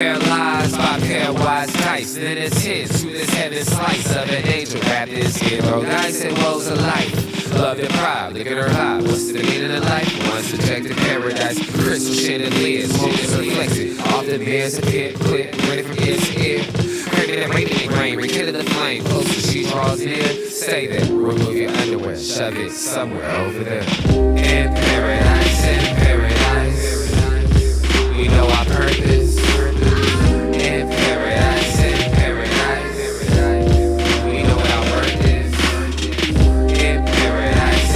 Paralyzed by pairwise dice, then it's his to this heavy slice of an angel. Rap is hero, dice and woes of life. Love and pride, look at her high. What's the meaning of life? One subjective paradise, crystal shit and lids, moments reflected. Off the beers, a pit, clip, ready from ear to ear. Craving and radiant rain, rekindle the flame. Closer she draws near, stay there. Remove your underwear, shove it somewhere over there. In paradise, in paradise, we know our purpose. In paradise, in paradise, we know what our worth is. In paradise,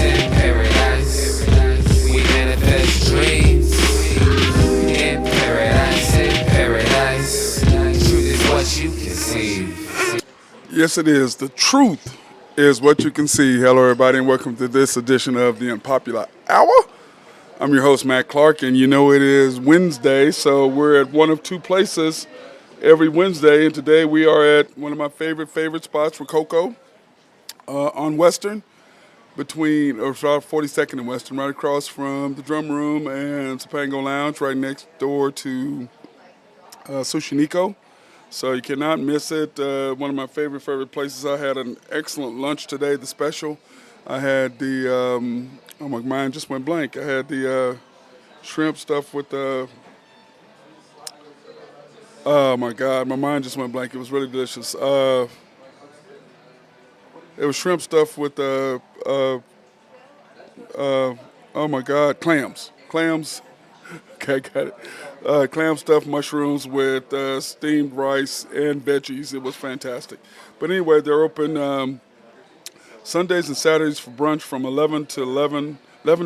we manifest dreams. In paradise, truth is what you can see. Yes, it is. The truth is what you can see. Hello, everybody, and welcome to this edition of the Unpopular Hour. I'm your host, Matt Clark, and you know it is Wednesday, so we're at one of two places every Wednesday, and today we are at one of my favorite spots, Rococo, on Western, between 42nd and Western, right across from the Drum Room and Topango Lounge, right next door to Sushi Nico. So you cannot miss it. One of my favorite places. I had an excellent lunch today, the special. I had my mind just went blank. I had the shrimp stuff with the, oh my God, my mind just went blank. It was really delicious. It was shrimp stuff with the, oh my God, clams. Okay, got it. Clam stuffed mushrooms with steamed rice and veggies. It was fantastic. But anyway, they're open Sundays and Saturdays for brunch from 11 to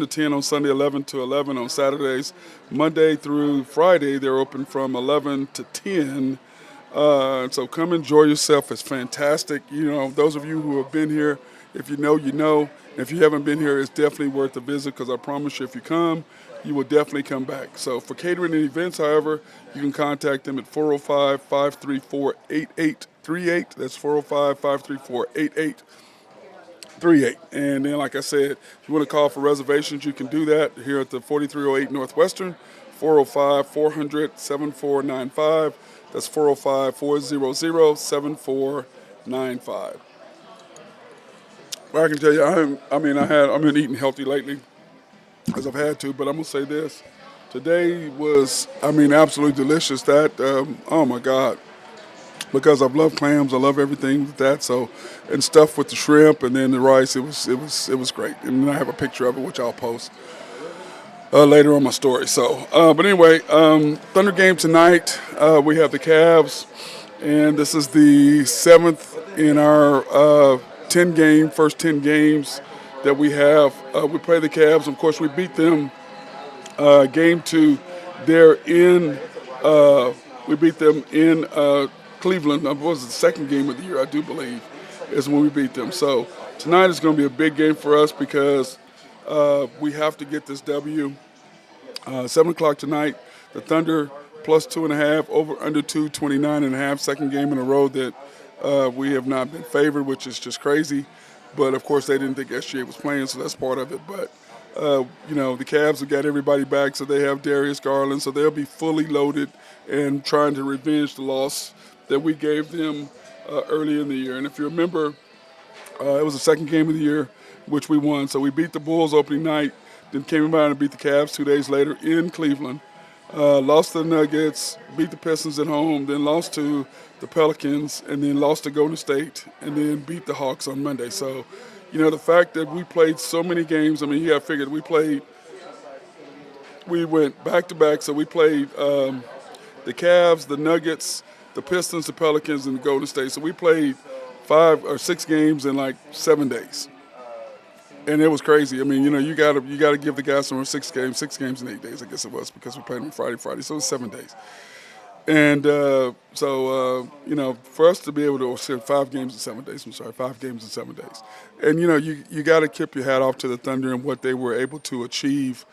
10 on Sunday, 11 to 11 on Saturdays. Monday through Friday, they're open from 11 to 10. So come enjoy yourself. It's fantastic. You know, those of you who have been here, if you know, you know. If you haven't been here, it's definitely worth a visit because I promise you if you come, you will definitely come back. So for catering and events, however, you can contact them at 405-534-8838. That's 405-534-8838. And then, like I said, if you want to call for reservations, you can do that here at the 4308 Northwestern, 405-400-7495. That's 405-400-7495. Well, I can tell you, I've been eating healthy lately, as I've had to, but I'm gonna say this: today was, absolutely delicious. That, oh my God, because I've loved clams, I love everything with that. So, and stuff with the shrimp and then the rice, it was great. And I have a picture of it which I'll post later on my story. So, but anyway, Thunder game tonight. We have the Cavs, and this is the seventh in our first 10 games that we have. We play the Cavs. Of course, we beat them game two. We beat them in Cleveland. It was the second game of the year, I do believe, is when we beat them. So tonight is going to be a big game for us because we have to get this W. 7 o'clock tonight, the Thunder plus 2.5, over under 229.5. Second game in a row that we have not been favored, which is just crazy. But, of course, they didn't think SGA was playing, so that's part of it. But, the Cavs have got everybody back, so they have Darius Garland, so they'll be fully loaded and trying to revenge the loss that we gave them early in the year. And if you remember, it was the second game of the year, which we won. So we beat the Bulls opening night, then came around and beat the Cavs 2 days later in Cleveland. Lost to the Nuggets, beat the Pistons at home, then lost to the Pelicans, and then lost to Golden State, and then beat the Hawks on Monday. So, the fact that we played so many games, you got to figure we went back-to-back, so we played the Cavs, the Nuggets, the Pistons, the Pelicans, and the Golden State. So we played 5 or 6 games in like 7 days. And it was crazy. You got to give the guys some 6 games in 8 days, I guess it was, because we played them Friday, so it was 7 days. And for us to be able to say 5 games in 7 days, 5 games in 7 days. And, you got to tip your hat off to the Thunder and what they were able to achieve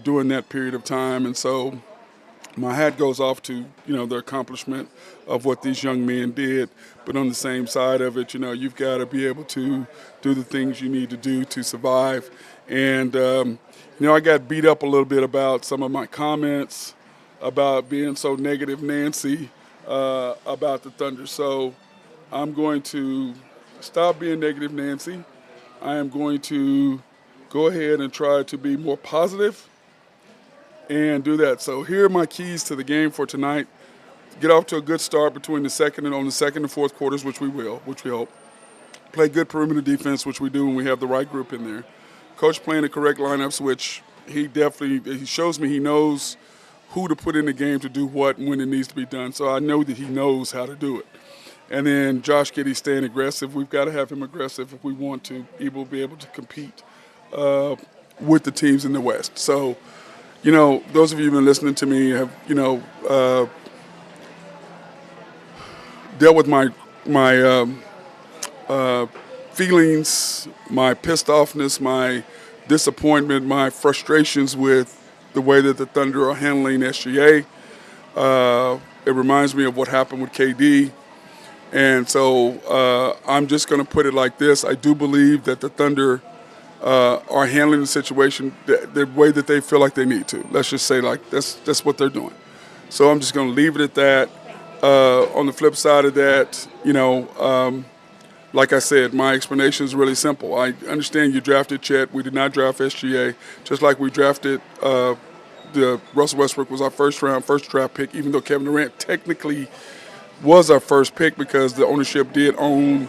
during that period of time. And so my hat goes off to, their accomplishment of what these young men did. But on the same side of it, you've got to be able to do the things you need to do to survive. And, I got beat up a little bit about some of my comments about being so negative Nancy about the Thunder. So I'm going to stop being negative Nancy. I am going to go ahead and try to be more positive and do that. So here are my keys to the game for tonight. Get off to a good start between the second and fourth quarters, which we will, which we hope. Play good perimeter defense, which we do when we have the right group in there. Coach playing the correct lineups, which he shows me he knows who to put in the game to do what and when it needs to be done. So I know that he knows how to do it. And then Josh Giddey staying aggressive. We've got to have him aggressive if we want to be able to compete with the teams in the West. So, those of you who've been listening to me have, dealt with my feelings, my pissed offness, my disappointment, my frustrations with the way that the Thunder are handling SGA. It reminds me of what happened with KD. And so I'm just going to put it like this. I do believe that the Thunder are handling the situation the way that they feel like they need to. Let's just say that's what they're doing. So I'm just going to leave it at that. On the flip side of that, like I said, my explanation is really simple. I understand you drafted Chet. We did not draft SGA, just like we drafted the Russell Westbrook was our first draft pick, even though Kevin Durant technically was our first pick because the ownership did own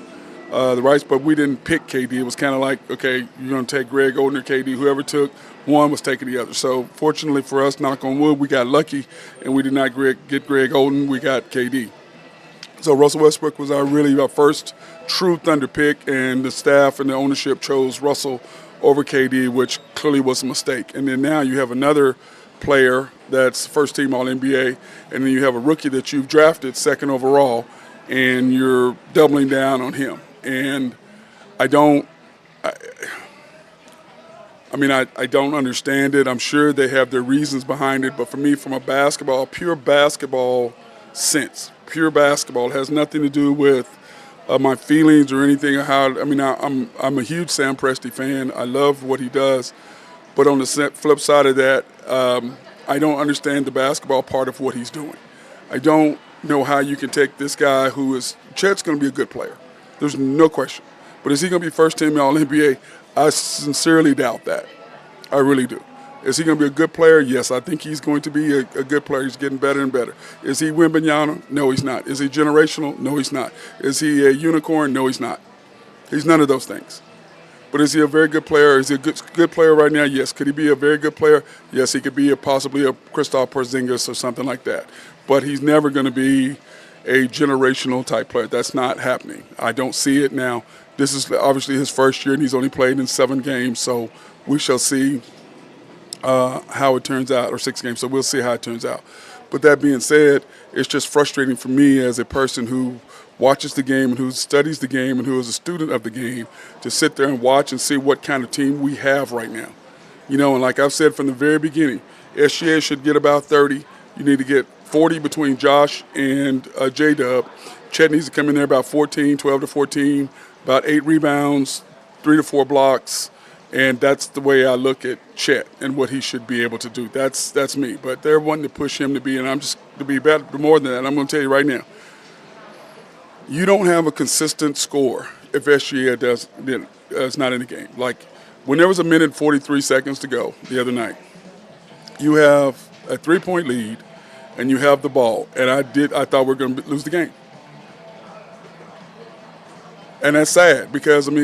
the rights, but we didn't pick KD. It was kind of like, okay, you're going to take Greg Oden or KD. Whoever took one was taking the other. So fortunately for us, knock on wood, we got lucky, and we did not get Greg Oden. We got KD. So Russell Westbrook was our first true Thunder pick, and the staff and the ownership chose Russell over KD, which clearly was a mistake. And then now you have another player that's first team All-NBA, and then you have a rookie that you've drafted second overall, and you're doubling down on him. And I don't understand it. I'm sure they have their reasons behind it, but for me, from a pure basketball sense, pure basketball, it has nothing to do with my feelings or anything. I'm a huge Sam Presti fan. I love what he does. But on the flip side of that, I don't understand the basketball part of what he's doing. I don't know how you can take this guy Chet's going to be a good player. There's no question. But is he going to be first team All-NBA? I sincerely doubt that. I really do. Is he going to be a good player? Yes, I think he's going to be a good player. He's getting better and better. Is he Wembanyama? No, he's not. Is he generational? No, he's not. Is he a unicorn? No, he's not. He's none of those things. But is he a very good player? Is he a good player right now? Yes. Could he be a very good player? Yes, he could be possibly a Kristaps Porzingis or something like that. But he's never going to be a generational type player. That's not happening. I don't see it now. This is obviously his first year, and he's only played in 7 games, so we shall see how it turns out, or 6 games, so we'll see how it turns out. But that being said, it's just frustrating for me as a person who watches the game and who studies the game and who is a student of the game to sit there and watch and see what kind of team we have right now. And like I've said from the very beginning, SGA should get about 30. You need to get 40 between Josh and J-Dub. Chet needs to come in there about 12 to 14, about 8 rebounds, 3 to 4 blocks, and that's the way I look at Chet and what he should be able to do. That's me. But they're wanting to push him to be, and I'm just to be better, more than that. I'm going to tell you right now, you don't have a consistent score if SGA is not in the game. Like when there was 1 minute 43 seconds to go the other night, you have a 3-point lead, and you have the ball, and I thought we were going to lose the game. And that's sad because, if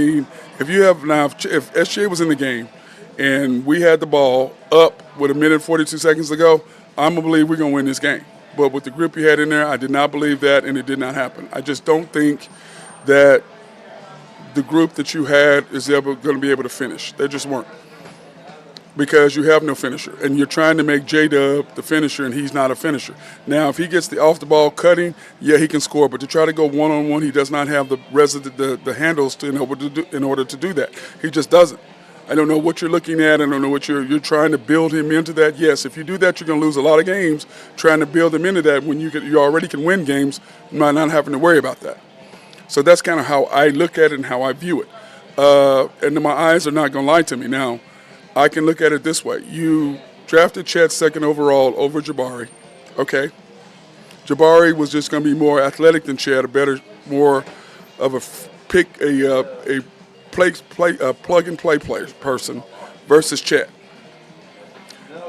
SGA was in the game and we had the ball up with 1 minute 42 seconds to go, I'm going to believe we're going to win this game. But with the group you had in there, I did not believe that, and it did not happen. I just don't think that the group that you had is ever going to be able to finish. They just weren't. Because you have no finisher, and you're trying to make J-Dub the finisher, and he's not a finisher. Now, if he gets the off-the-ball cutting, yeah, he can score, but to try to go one-on-one, he does not have the handles in order to do that. He just doesn't. I don't know what you're looking at. I don't know what you're trying to build him into that. Yes, if you do that, you're going to lose a lot of games trying to build him into that when you already can win games by not having to worry about that. So that's kind of how I look at it and how I view it. And my eyes are not going to lie to me. Now, I can look at it this way. You drafted Chet second overall over Jabari. Okay. Jabari was just going to be more athletic than Chad, more of a plug and play player person versus Chet.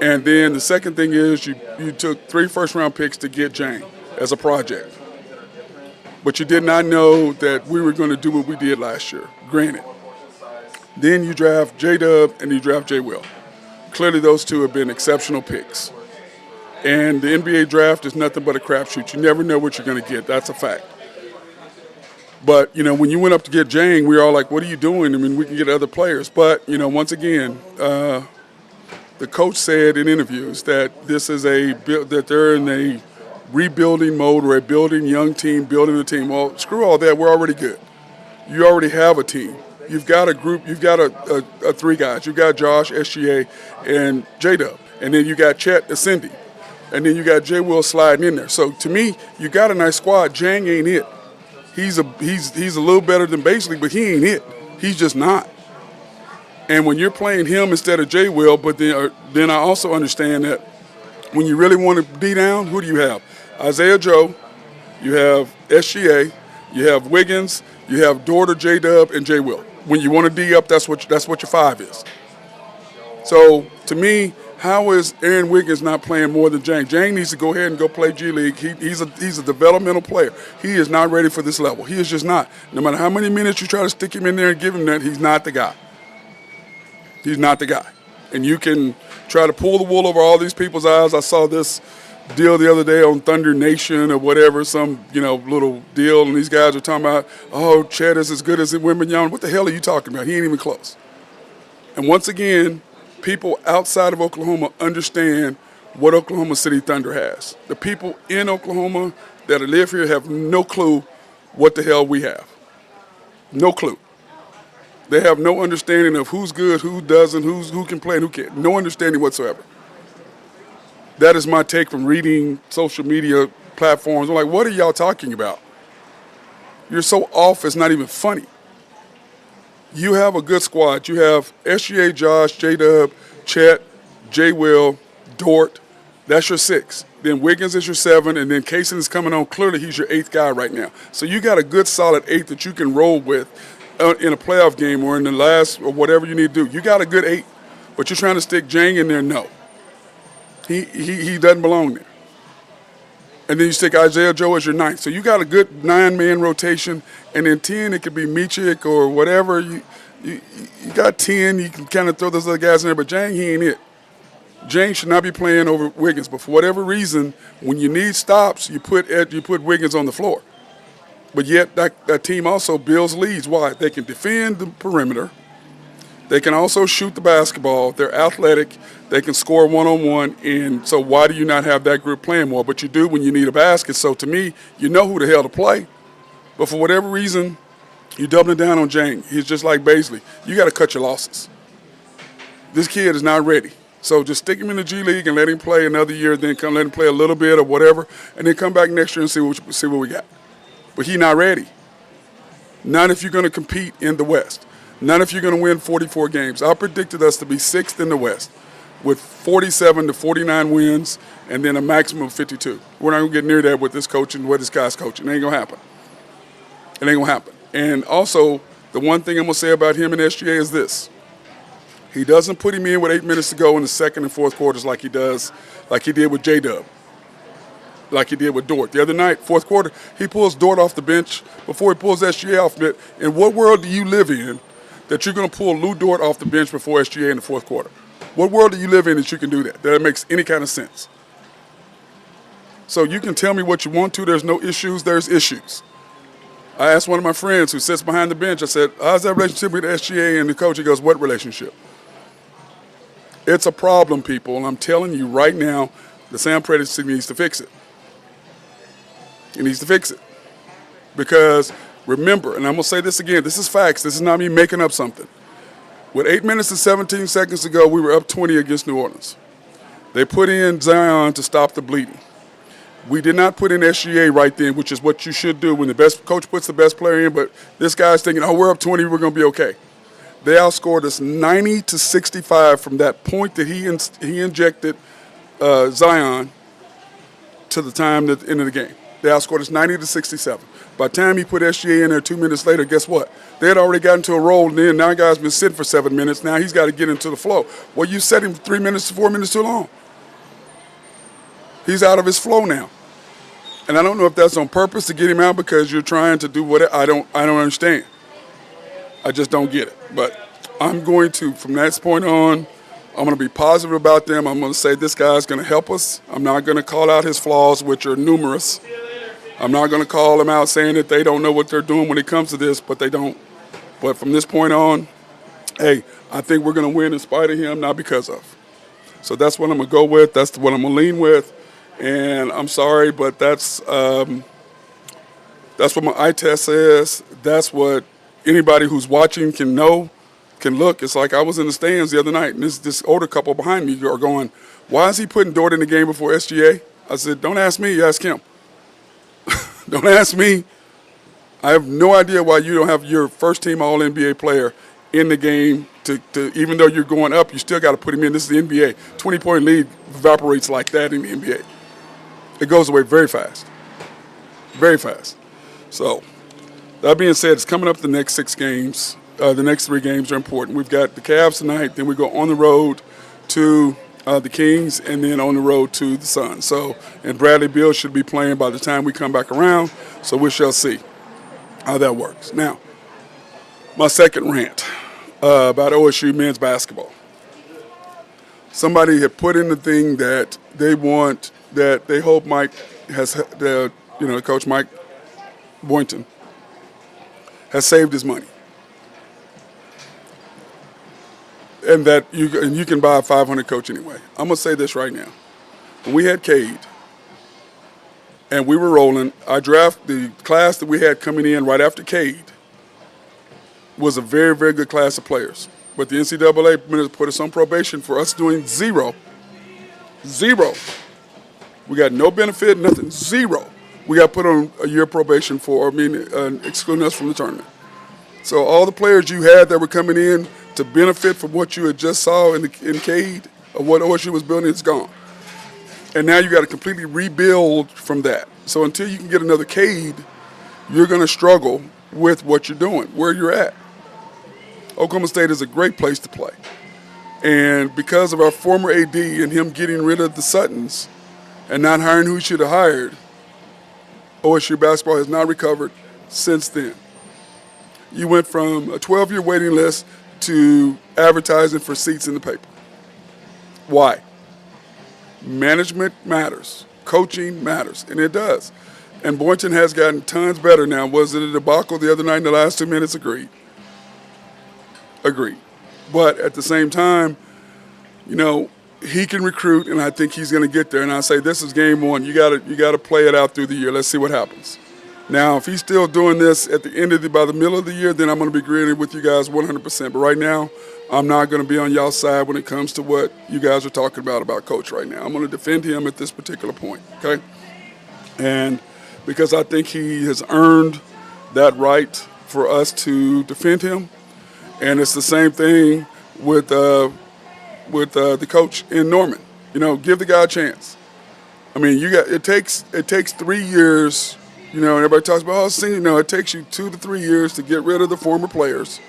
And then the second thing is you took 3 first-round picks to get Jane as a project. But you did not know that we were going to do what we did last year, granted. Then you draft J-Dub and you draft J-Will. Clearly those two have been exceptional picks. And the NBA draft is nothing but a crapshoot. You never know what you're going to get. That's a fact. But, when you went up to get Jane, we were all like, what are you doing? I mean, we can get other players. But, once again, the coach said in interviews that that they're in a rebuilding mode or a building young team, building a team. Well, screw all that. We're already good. You already have a team. You've got a group. You've got a 3 guys. You've got Josh, SGA, and J-Dub. And then you got Chet ascending. And then you got J-Will sliding in there. So, to me, you got a nice squad. Jang ain't it. He's a little better than Basley, but he ain't it. He's just not. And when you're playing him instead of J-Will, but then I also understand that when you really want to be down, who do you have? Isaiah Joe, you have SGA, you have Wiggins, you have Dort, J-Dub, and J-Will. When you want to D up, that's what your 5 is. So, to me, how is Aaron Wiggins not playing more than Jang? Jang needs to go ahead and go play G League. He's a developmental player. He is not ready for this level. He is just not. No matter how many minutes you try to stick him in there and give him that, he's not the guy. He's not the guy. And you can try to pull the wool over all these people's eyes. I saw this deal the other day on Thunder Nation or whatever, some little deal, and these guys are talking about, oh, Chet is as good as Wembanyama. What the hell are you talking about? He ain't even close. And once again, people outside of Oklahoma understand what Oklahoma City Thunder has. The people in Oklahoma that live here have no clue what the hell we have. No clue. They have no understanding of who's good, who doesn't, who can play, and who can't. No understanding whatsoever. That is my take from reading social media platforms. I'm like, what are y'all talking about? You're so off, it's not even funny. You have a good squad. You have SGA, Josh, J-Dub, Chet, J-Will, Dort. That's your 6. Then Wiggins is your 7, and then Kaysen is coming on. Clearly, he's your 8th guy right now. So you got a good, solid 8 that you can roll with in a playoff game or in the last or whatever you need to do. You got a good 8, but you're trying to stick Jang in there? No. He doesn't belong there. And then you stick Isaiah Joe as your 9th. So you got a good 9-man rotation. And then 10, it could be Michik or whatever. You got 10, you can kind of throw those other guys in there. But Jang, he ain't it. Jang should not be playing over Wiggins. But for whatever reason, when you need stops, you put Wiggins on the floor. But yet that team also builds leads. Why? They can defend the perimeter. They can also shoot the basketball. They're athletic. They can score one-on-one. And so why do you not have that group playing more? But you do when you need a basket. So to me, you know who the hell to play. But for whatever reason, you're doubling down on Jang. He's just like Basley. You got to cut your losses. This kid is not ready. So just stick him in the G League and let him play another year, then let him play a little bit or whatever, and then come back next year and see what we got. But he's not ready. Not if you're going to compete in the West. Not if you're going to win 44 games. I predicted us to be 6th in the West with 47 to 49 wins and then a maximum of 52. We're not going to get near that with this coaching, with this guy's coaching. It ain't going to happen. It ain't going to happen. And also, the one thing I'm going to say about him and SGA is this. He doesn't put him in with 8 minutes to go in the second and fourth quarters like he did with J-Dub, like he did with Dort. The other night, fourth quarter, he pulls Dort off the bench before he pulls SGA off the bench. In what world do you live in that you're going to pull Lou Dort off the bench before SGA in the fourth quarter? What world do you live in that you can do that? That makes any kind of sense. So you can tell me what you want to. There's no issues. There's issues. I asked one of my friends who sits behind the bench, I said, how's that relationship with SGA and the coach? He goes, what relationship? It's a problem, people, and I'm telling you right now, the Sam Presti needs to fix it. He needs to fix it. Because remember, and I'm going to say this again, this is facts. This is not me making up something. With 8 minutes and 17 seconds to go, we were up 20 against New Orleans. They put in Zion to stop the bleeding. We did not put in SGA right then, which is what you should do when the best coach puts the best player in, but this guy's thinking, oh, we're up 20, we're going to be okay. They outscored us 90 to 65 from that point that he injected Zion to the time at the end of the game. They outscored us 90-67. By the time he put SGA in there 2 minutes later, guess what? They had already gotten to a roll, and then now guy's been sitting for 7 minutes. Now he's got to get into the flow. Well, you set him 3 minutes to 4 minutes too long. He's out of his flow now. And I don't know if that's on purpose to get him out because you're trying to do what I don't understand. I just don't get it. But I'm going to, from that point on, I'm going to be positive about them. I'm going to say this guy's going to help us. I'm not going to call out his flaws, which are numerous. I'm not going to call them out saying that they don't know what they're doing when it comes to this, but they don't. But from this point on, hey, I think we're going to win in spite of him, not because of. So that's what I'm going to go with. That's what I'm going to lean with. And I'm sorry, but that's what my eye test says. That's what anybody who's watching can know, can look. It's like I was in the stands the other night, and this older couple behind me are going, why is he putting Dort in the game before SGA? I said, don't ask me, you ask him. Don't ask me. I have no idea why you don't have your first-team All-NBA player in the game. To even though you're going up, you still got to put him in. This is the NBA. 20-point lead evaporates like that in the NBA. It goes away very fast. Very fast. So, that being said, it's coming up the next 6 games. The next 3 games are important. We've got the Cavs tonight. Then we go on the road to the Kings, and then on the road to the Suns. So, and Bradley Beal should be playing by the time we come back around. So we shall see how that works. Now, my second rant about OSU men's basketball. Somebody had put in the thing that they want, that they hope Mike has, Coach Mike Boynton has saved his money. And that you can buy a 500 coach anyway. I'm going to say this right now. When we had Cade and we were rolling, the class that we had coming in right after Cade was a very, very good class of players. But the NCAA put us on probation for us doing zero. We got no benefit, nothing, zero. We got put on a year probation excluding us from the tournament. So all the players you had that were coming in to benefit from what you had just saw in Cade of what OSU was building, it's gone. And now you got to completely rebuild from that. So until you can get another Cade, you're going to struggle with what you're doing, where you're at. Oklahoma State is a great place to play. And because of our former AD and him getting rid of the Suttons and not hiring who he should have hired, OSU basketball has not recovered since then. You went from a 12-year waiting list to advertising for seats in the paper. Why? Management matters. Coaching matters, and it does. And Boynton has gotten tons better now. Was it a debacle the other night in the last 2 minutes? Agreed. But at the same time, he can recruit, and I think he's going to get there. And I say this is game one. You got to play it out through the year. Let's see what happens. Now, if he's still doing this at the end by the middle of the year, then I'm going to be agreeing with you guys 100%. But right now, I'm not going to be on y'all's side when it comes to what you guys are talking about Coach right now. I'm going to defend him at this particular point, okay? And because I think he has earned that right for us to defend him. And it's the same thing with the coach in Norman. Give the guy a chance. I mean, it takes 3 years. And everybody talks about, it takes you 2 to 3 years to get rid of the former players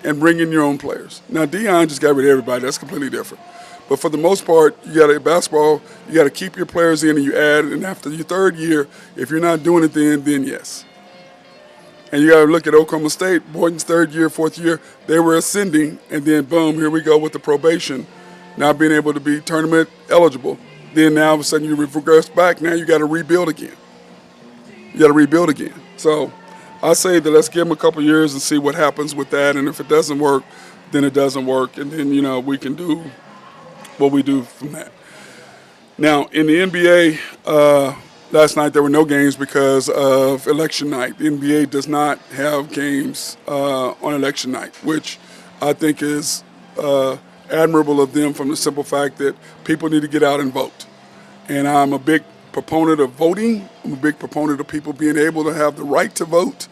and bring in your own players. Now, Deion just got rid of everybody. That's completely different. But for the most part, basketball, you got to keep your players in and you add. And after your 3rd year, if you're not doing it then yes. And you got to look at Oklahoma State, Boynton's 3rd year, 4th year, they were ascending. And then, boom, here we go with the probation, not being able to be tournament eligible. Then now all of a sudden you regress back. Now you got to rebuild again. So I say that let's give them a couple years and see what happens with that. And if it doesn't work, then it doesn't work. And then, we can do what we do from that. Now, in the NBA, last night there were no games because of election night. The NBA does not have games on election night, which I think is admirable of them from the simple fact that people need to get out and vote. And I'm a big proponent of voting. I'm a big proponent of people being able to have the right to vote.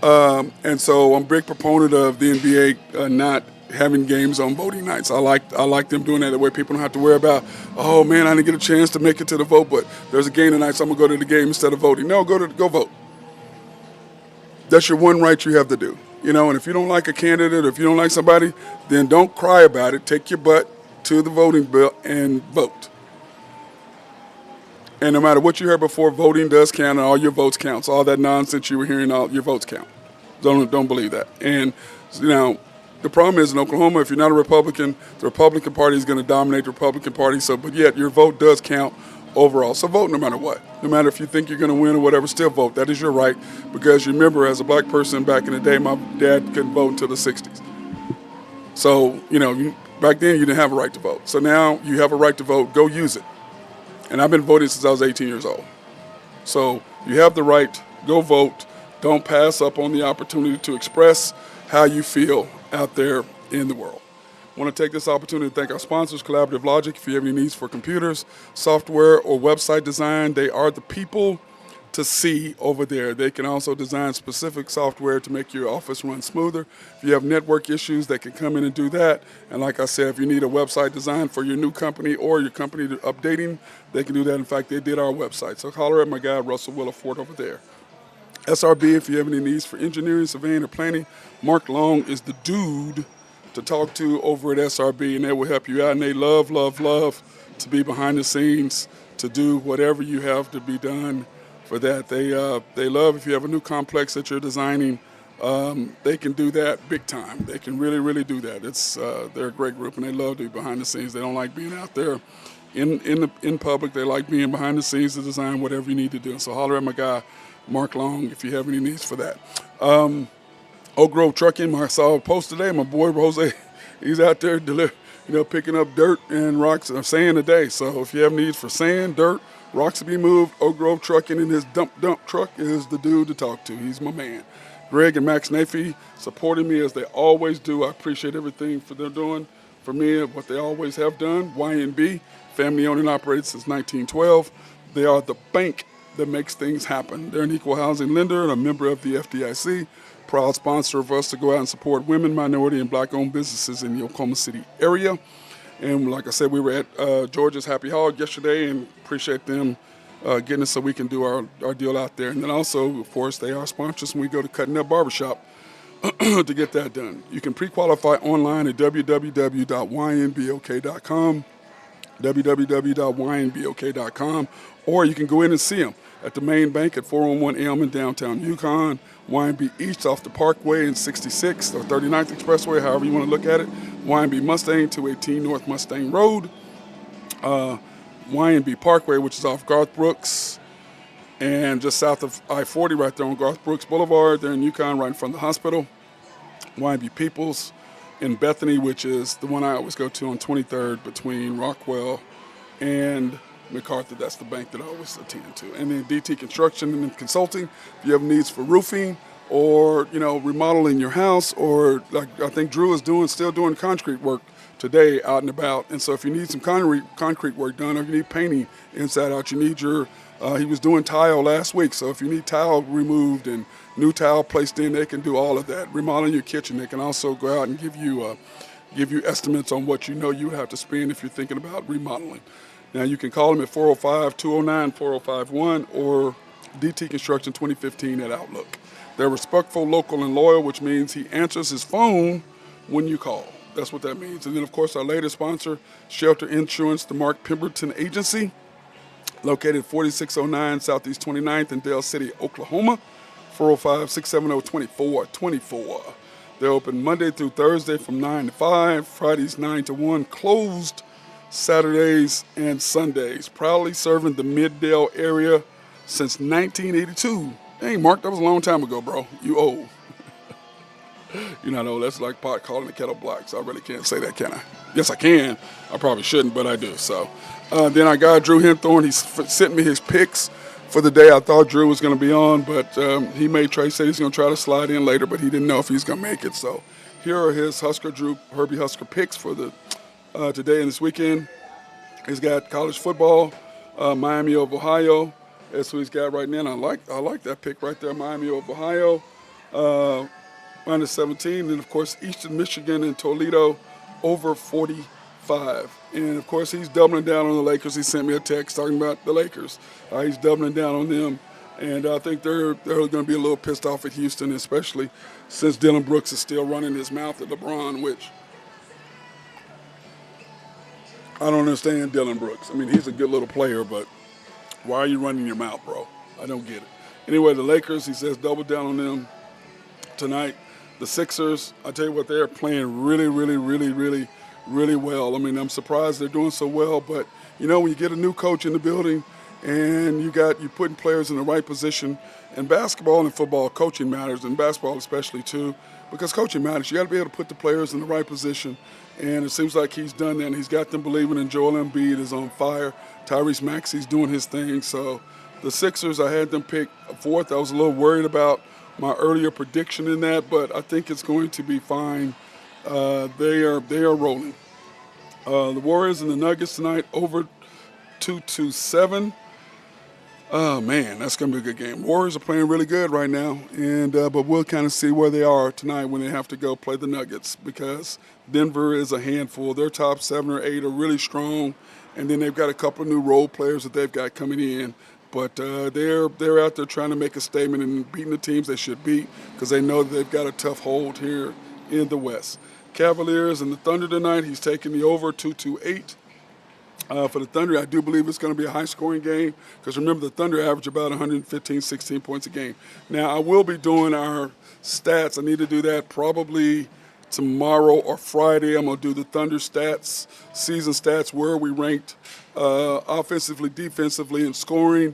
And so I'm a big proponent of the NBA not having games on voting nights. I like them doing that. That way people don't have to worry about, oh man, I didn't get a chance to make it to the vote, but there's a game tonight, so I'm gonna go to the game instead of voting. No, go vote. That's your one right you have to do. And if you don't like a candidate or if you don't like somebody, then don't cry about it. Take your butt to the voting bill and vote. And no matter what you heard before, voting does count and all your votes count. So all that nonsense you were hearing, all your votes count. Don't believe that. And the problem is in Oklahoma, if you're not a Republican, the Republican Party is going to dominate the Republican Party. But yet your vote does count overall. So vote no matter what. No matter if you think you're going to win or whatever, still vote. That is your right. Because you remember, as a black person back in the day, my dad couldn't vote until the 60s. So, back then you didn't have a right to vote. So now you have a right to vote. Go use it. And I've been voting since I was 18 years old. So you have the right. Go vote. Don't pass up on the opportunity to express how you feel out there in the world. I want to take this opportunity to thank our sponsors, Collaborative Logic. If you have any needs for computers, software, or website design, they are the people to see over there. They can also design specific software to make your office run smoother. If you have network issues, they can come in and do that. And like I said, if you need a website design for your new company or your company updating, they can do that. In fact, they did our website. So holler at my guy, Russell Williford, over there. SRB, if you have any needs for engineering, surveying, or planning, Mark Long is the dude to talk to over at SRB, and they will help you out. And they love to be behind the scenes, to do whatever you have to be done for that. They love if you have a new complex that you're designing, they can do that big time. They can really do that. They're a great group, and they love to be behind the scenes. They don't like being out there in public. They like being behind the scenes to design whatever you need to do. So holler at my guy, Mark Long, if you have any needs for that. Oak Grove Trucking, I saw a post today. My boy Jose, he's out there picking up dirt and rocks and sand a day. So if you have needs for sand, dirt, rocks to be moved, Oak Grove Trucking in his dump truck is the dude to talk to. He's my man. Greg and Max Nafee supporting me as they always do. I appreciate everything they're doing for me, what they always have done. YNB, family owned and operated since 1912. They are the bank that makes things happen. They're an equal housing lender and a member of the FDIC. Proud sponsor of us to go out and support women, minority, and black-owned businesses in the Oklahoma City area. And like I said, we were at Georgia's Happy Hog yesterday, and appreciate them getting us so we can do our deal out there. And then also, of course, they are sponsors when we go to Cutting Up Barbershop to get that done. You can pre-qualify online at www.ynbok.com, www.ynbok.com, or you can go in and see them at the main bank at 401 Elm in downtown Yukon, YNB East off the Parkway and 66th or 39th Expressway, however you want to look at it, YNB Mustang, 218 North Mustang Road, YNB Parkway, which is off Garth Brooks, and just south of I-40 right there on Garth Brooks Boulevard, there in Yukon, right in front of the hospital, YNB Peoples in Bethany, which is the one I always go to on 23rd between Rockwell and MacArthur. That's the bank that I always attend to. And then DT Construction and Consulting, if you have needs for roofing or, remodeling your house, or like I think Drew is still doing concrete work today out and about. And so if you need some concrete work done, or if you need painting inside out, you need he was doing tile last week. So if you need tile removed and new tile placed in, they can do all of that. Remodeling your kitchen, they can also go out and give you estimates on what you have to spend if you're thinking about remodeling. Now, you can call them at 405-209-4051 or DT Construction 2015 at Outlook. They're respectful, local, and loyal, which means he answers his phone when you call. That's what that means. And then, of course, our latest sponsor, Shelter Insurance, the Mark Pemberton Agency, located 4609 Southeast 29th in Dale City, Oklahoma, 405-670-2424. They're open Monday through Thursday from 9 to 5, Fridays 9 to 1, closed Saturdays and Sundays. Proudly serving the Mid-Dale area since 1982. Dang, Mark, that was a long time ago, bro. You old. You're not old. That's like pot calling the kettle black, so I really can't say that, can I? Yes, I can. I probably shouldn't, but I do. So then our guy, Drew Henthorne, he sent me his picks for the day. I thought Drew was going to be on, but he said he's going to try to slide in later, but he didn't know if he's going to make it. So here are his Herbie Husker picks for the today and this weekend. He's got college football, Miami of Ohio. That's who he's got right now. And I like that pick right there, Miami of Ohio. minus 17. And, of course, Eastern Michigan and Toledo over 45. And, of course, he's doubling down on the Lakers. He sent me a text talking about the Lakers. He's doubling down on them. And I think they're going to be a little pissed off at Houston, especially since Dylan Brooks is still running his mouth at LeBron, which I don't understand Dylan Brooks. I mean, he's a good little player, but why are you running your mouth, bro? I don't get it. Anyway, the Lakers, he says, double down on them tonight. The Sixers, I tell you what, they're playing really, really, really, really, really well. I mean, I'm surprised they're doing so well, but, you know, when you get a new coach in the building and you're putting players in the right position, and basketball and football, coaching matters, and basketball especially too, because coaching matters. You got to be able to put the players in the right position, and it seems like he's done that, and he's got them believing, and Joel Embiid is on fire. Tyrese Maxey's doing his thing. So the Sixers, I had them pick fourth. I was a little worried about my earlier prediction in that, but I think it's going to be fine. They are rolling. The Warriors and the Nuggets tonight over 2-7. Oh, man, that's going to be a good game. Warriors are playing really good right now, and but we'll kind of see where they are tonight when they have to go play the Nuggets, because Denver is a handful. Their top 7 or 8 are really strong, and then they've got a couple of new role players that they've got coming in. But they're out there trying to make a statement and beating the teams they should beat, because they know that they've got a tough hold here in the West. Cavaliers and the Thunder tonight, he's taking the over 228. For the Thunder, I do believe it's going to be a high-scoring game, because remember, the Thunder average about 115, 16 points a game. Now, I will be doing our stats. I need to do that probably tomorrow or Friday. I'm going to do the Thunder stats, season stats, where we ranked offensively, defensively, and scoring,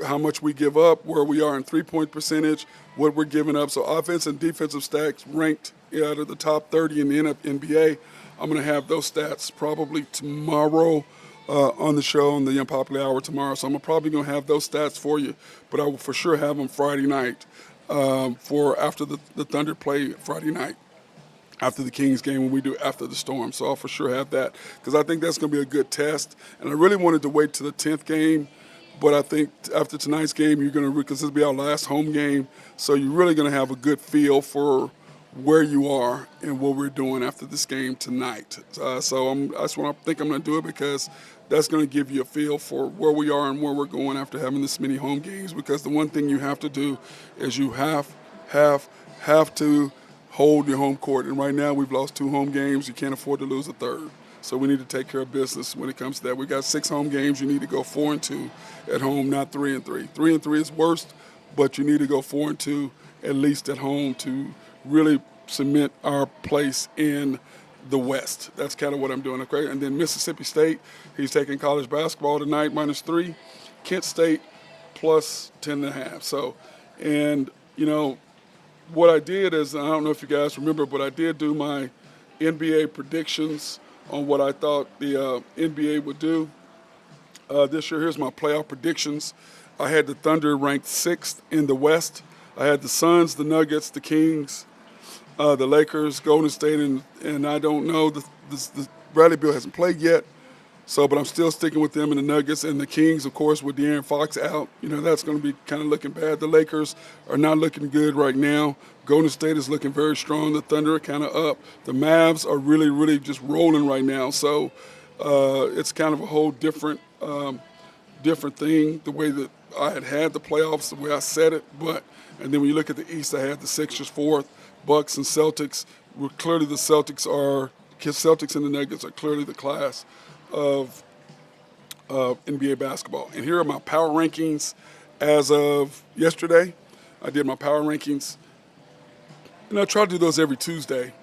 how much we give up, where we are in three-point percentage, what we're giving up. So offense and defensive stats ranked out of the top 30 in the NBA. I'm going to have those stats probably tomorrow on the show, on the Unpopular Hour tomorrow. So I'm probably going to have those stats for you, but I will for sure have them Friday night for after the Thunder play Friday night, after the Kings game, when we do after the Storm. So I'll for sure have that, because I think that's going to be a good test. And I really wanted to wait to the 10th game, but I think after tonight's game, you're going to, because this will be our last home game, so you're really going to have a good feel for where you are and what we're doing after this game tonight. So that's what I think I'm going to do it, because that's going to give you a feel for where we are and where we're going after having this many home games. Because the one thing you have to do is you have to hold your home court. And right now we've lost 2 home games. You can't afford to lose a third. So we need to take care of business when it comes to that. We got 6 home games. You need to go 4-2 at home, not 3-3. 3-3 is worst, but you need to go 4-2 at least at home to really cement our place in the West. That's kind of what I'm doing. Okay, and then Mississippi State, he's taking college basketball tonight, -3. Kent State, plus 10.5. So, and you know what I did is, I don't know if you guys remember, but I did do my NBA predictions on what I thought the NBA would do this year. Here's my playoff predictions. I had the Thunder ranked 6th in the West. I had the Suns, the Nuggets, the Kings, the Lakers, Golden State, and I don't know. The Bradley Beal hasn't played yet, but I'm still sticking with them, and the Nuggets and the Kings, of course, with De'Aaron Fox out. You know, that's going to be kind of looking bad. The Lakers are not looking good right now. Golden State is looking very strong. The Thunder are kind of up. The Mavs are really, really just rolling right now. So it's kind of a whole different thing, the way that I had the playoffs, the way I said it. And then when you look at the East, I had the Sixers 4th, Bucks and Celtics. Clearly the Celtics and the Nuggets are clearly the class of NBA basketball. And here are my power rankings as of yesterday. I did my power rankings, and I try to do those every Tuesday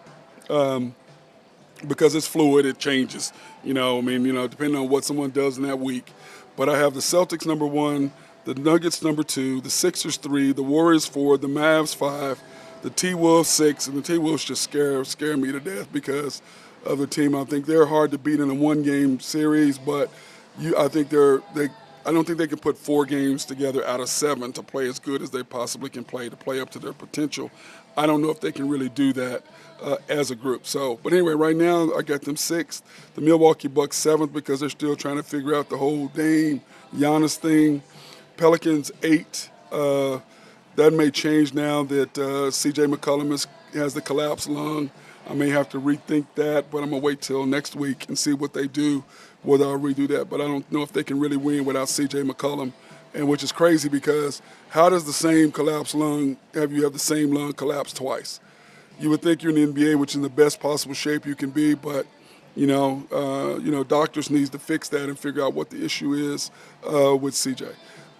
because it's fluid, it changes. Depending on what someone does in that week. But I have the Celtics number 1, the Nuggets number 2, the Sixers 3, the Warriors 4, the Mavs 5, the T-Wolves 6, and the T-Wolves just scare me to death because of the team. I think they're hard to beat in a 1-game series, but I don't think they can put 4 games together out of 7 to play as good as they possibly can play, to play up to their potential. I don't know if they can really do that as a group. But anyway, right now I got them 6th, the Milwaukee Bucks 7th, because they're still trying to figure out the whole Dame Giannis thing. Pelicans 8. That may change now that C.J. McCollum has the collapsed lung. I may have to rethink that, but I'm going to wait till next week and see what they do, whether I'll redo that. But I don't know if they can really win without C.J. McCollum, and which is crazy because how does the same collapsed lung have the same lung collapse twice? You would think you're in the NBA, which is in the best possible shape you can be, but doctors needs to fix that and figure out what the issue is with CJ.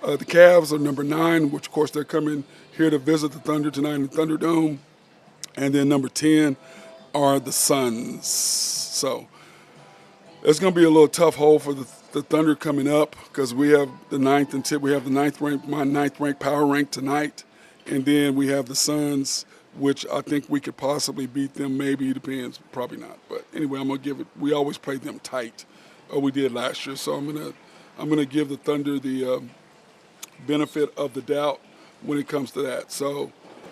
The Cavs are number 9, which of course they're coming here to visit the Thunder tonight in the Thunderdome, and then number 10 are the Suns. So it's going to be a little tough hole for the Thunder coming up because we have the ninth and we have the my ninth ranked power rank tonight, and then we have the Suns, which I think we could possibly beat them. Maybe, depends, probably not. But anyway, I'm gonna give it. We always play them tight, we did last year. So I'm gonna give the Thunder the benefit of the doubt when it comes to that. So,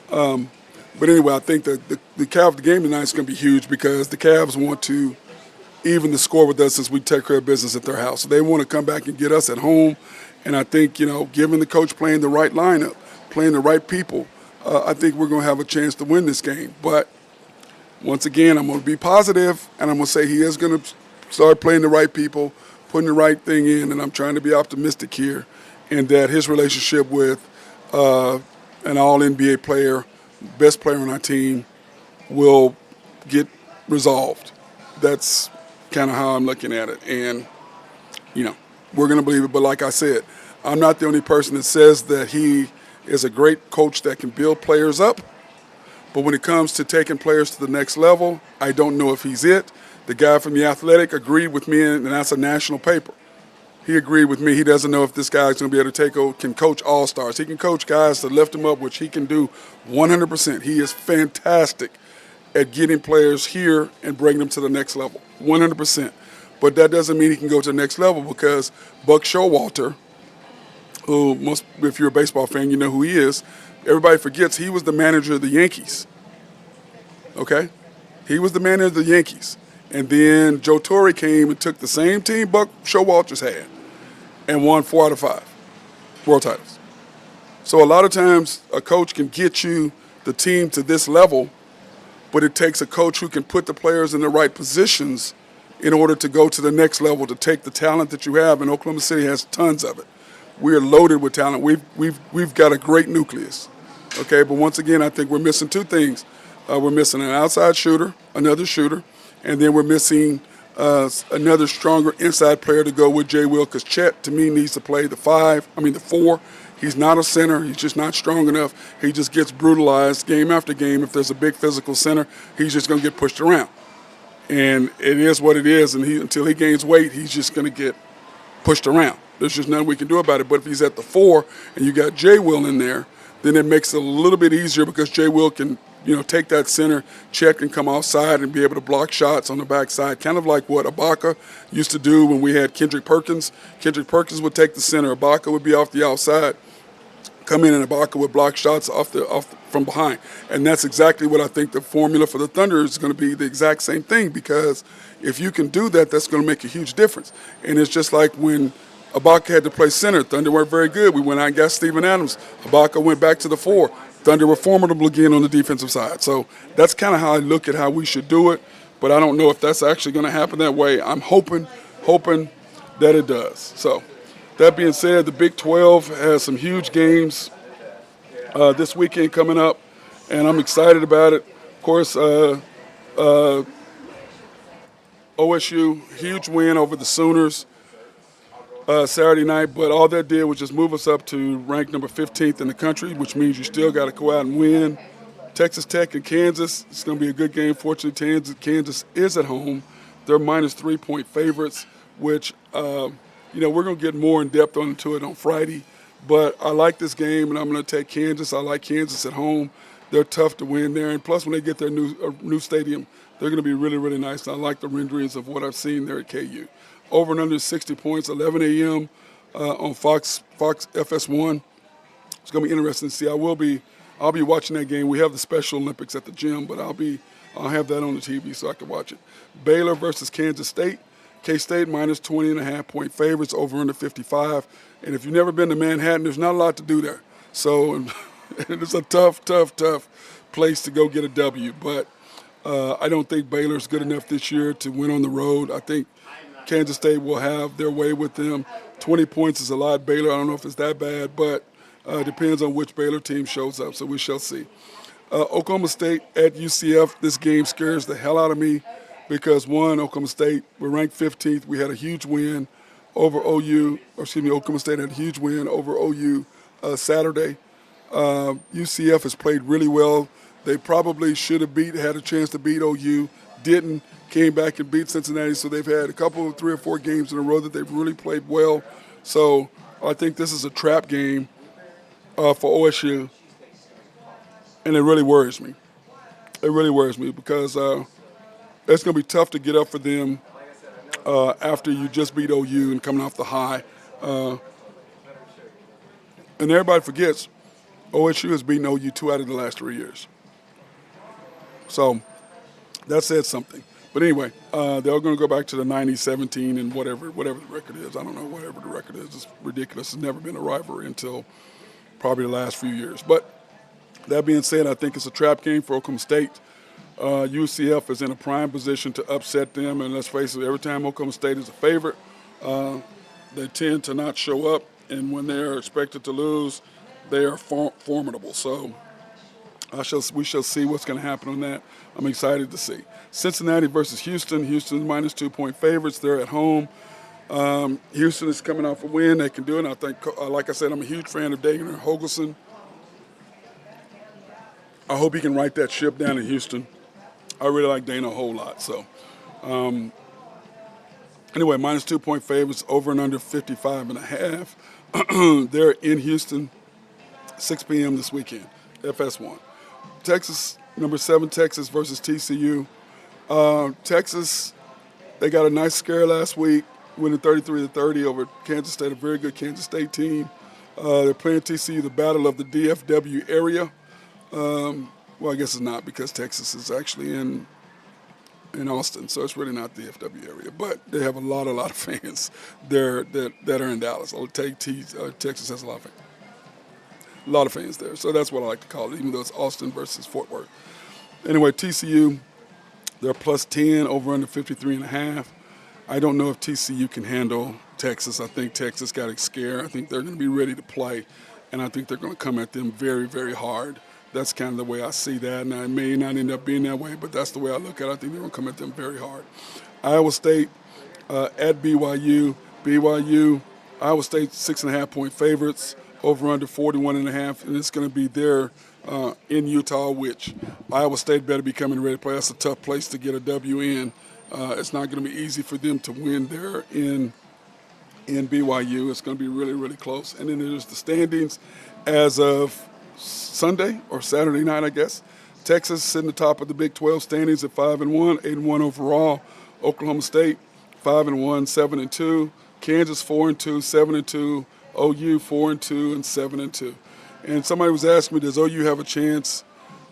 but anyway, I think that the Cavs game tonight is gonna be huge because the Cavs want to even the score with us since we take care of business at their house. So they want to come back and get us at home. And I think, given the coach playing the right lineup, playing the right people, I think we're going to have a chance to win this game. But once again, I'm going to be positive, and I'm going to say he is going to start playing the right people, putting the right thing in, and I'm trying to be optimistic here, and that his relationship with an all-NBA player, best player on our team, will get resolved. That's kind of how I'm looking at it. And, we're going to believe it. But like I said, I'm not the only person that says that he is a great coach that can build players up. But when it comes to taking players to the next level, I don't know if he's it. The guy from The Athletic agreed with me, and that's a national paper. He agreed with me. He doesn't know if this guy's going to be able to can coach all-stars. He can coach guys to lift him up, which he can do 100%. He is fantastic at getting players here and bringing them to the next level, 100%. But that doesn't mean he can go to the next level because Buck Showalter, who if you're a baseball fan, you know who he is. Everybody forgets he was the manager of the Yankees. Okay? He was the manager of the Yankees. And then Joe Torre came and took the same team Buck Showalter's had and won 4 out of 5 world titles. So a lot of times a coach can get you the team to this level, but it takes a coach who can put the players in the right positions in order to go to the next level, to take the talent that you have, and Oklahoma City has tons of it. We are loaded with talent. We've got a great nucleus. Okay, but once again, I think we're missing 2 things. We're missing an outside shooter, another shooter, and then we're missing another stronger inside player to go with Jay Will, because Chet, to me, needs to play the 4. He's not a center. He's just not strong enough. He just gets brutalized game after game. If there's a big physical center, he's just going to get pushed around. And it is what it is, and until he gains weight, he's just going to get pushed around. There's just nothing we can do about it. But if he's at the 4 and you got Jay Will in there, then it makes it a little bit easier because Jay Will can, take that center, check, and come outside and be able to block shots on the backside, kind of like what Ibaka used to do when we had Kendrick Perkins. Kendrick Perkins would take the center. Ibaka would be off the outside, come in, and Ibaka would block shots from behind. And that's exactly what I think the formula for the Thunder is going to be, the exact same thing, because if you can do that, that's going to make a huge difference. And it's just like when Ibaka had to play center, Thunder weren't very good. We went out and got Steven Adams. Ibaka went back to the 4. Thunder were formidable again on the defensive side. So that's kind of how I look at how we should do it, but I don't know if that's actually going to happen that way. I'm hoping that it does. So that being said, the Big 12 has some huge games this weekend coming up, and I'm excited about it. Of course, OSU, huge win over the Sooners Saturday night, but all that did was just move us up to rank number 15th in the country, which means you still got to go out and win. Texas Tech and Kansas, it's going to be a good game. Fortunately, Kansas is at home. They're minus 3-point favorites, which, we're going to get more in depth into it on Friday. But I like this game, and I'm going to take Kansas. I like Kansas at home. They're tough to win there. And plus, when they get their new stadium, they're going to be really, really nice. And I like the renderings of what I've seen there at KU. Over and under 60 points, 11 a.m. On Fox FS1. It's going to be interesting to see. I'll be watching that game. We have the Special Olympics at the gym, but I'll have that on the TV so I can watch it. Baylor versus Kansas State. K-State minus 20.5-point favorites, over under 55. And if you've never been to Manhattan, there's not a lot to do there. So it's a tough place to go get a W. But I don't think Baylor's good enough this year to win on the road. I think Kansas State will have their way with them. 20 points is a lot. Baylor, I don't know if it's that bad, but it depends on which Baylor team shows up, so we shall see. Oklahoma State at UCF, this game scares the hell out of me because, one, Oklahoma State, we're ranked 15th. We had a huge win over OU, Oklahoma State had a huge win over OU Saturday. UCF has played really well. They probably should have had a chance to beat OU, didn't, came back and beat Cincinnati, so they've had a couple of 3 or 4 games in a row that they've really played well. So I think this is a trap game for OSU, and it really worries me. It really worries me because it's going to be tough to get up for them after you just beat OU and coming off the high. And everybody forgets OSU has beaten OU 2 out of the last 3 years. So that said something. But anyway, they're going to go back to the 90-17 and whatever the record is. I don't know, whatever the record is. It's ridiculous. It's never been a rivalry until probably the last few years. But that being said, I think it's a trap game for Oklahoma State. UCF is in a prime position to upset them. And let's face it, every time Oklahoma State is a favorite, they tend to not show up. And when they're expected to lose, they are formidable. So we shall see what's going to happen on that. I'm excited to see. Cincinnati versus Houston. Houston's minus 2-point favorites. They're at home. Houston is coming off a win. They can do it. And I think, like I said, I'm a huge fan of Dana Holgorsen. I hope he can right that ship down in Houston. I really like Dana a whole lot. So, anyway, minus 2-point favorites, over and under 55.5. They're in Houston, 6 p.m. this weekend, FS1. Texas, number 7, Texas versus TCU. Texas, they got a nice scare last week, winning 33-30 over Kansas State, a very good Kansas State team. They're playing TCU, the battle of the DFW area. Well, I guess it's not because Texas is actually in Austin, so it's really not the DFW area. But they have a lot of fans there that are in Dallas. I'll take Texas has a lot of fans there, so that's what I like to call it, even though it's Austin versus Fort Worth. Anyway, TCU, they're plus 10, over under 53.5. I don't know if TCU can handle Texas. I think Texas got a scare. I think they're going to be ready to play, and I think they're going to come at them very, very hard. That's kind of the way I see that. Now, it may not end up being that way, but that's the way I look at it. I think they're going to come at them very hard. Iowa State at BYU. Iowa State 6.5-point favorites, over under 41.5, and it's going to be there in Utah, which Iowa State better be coming ready to play. That's a tough place to get a W in. It's not going to be easy for them to win there in BYU. It's going to be really, really close. And then there's the standings as of Sunday or Saturday night, I guess. Texas sitting atop of the Big 12 standings at 5-1, 8-1 overall. Oklahoma State 5-1, 7-2. Kansas 4-2, 7-2. OU 4-2 and 7-2. And somebody was asking me, does OU have a chance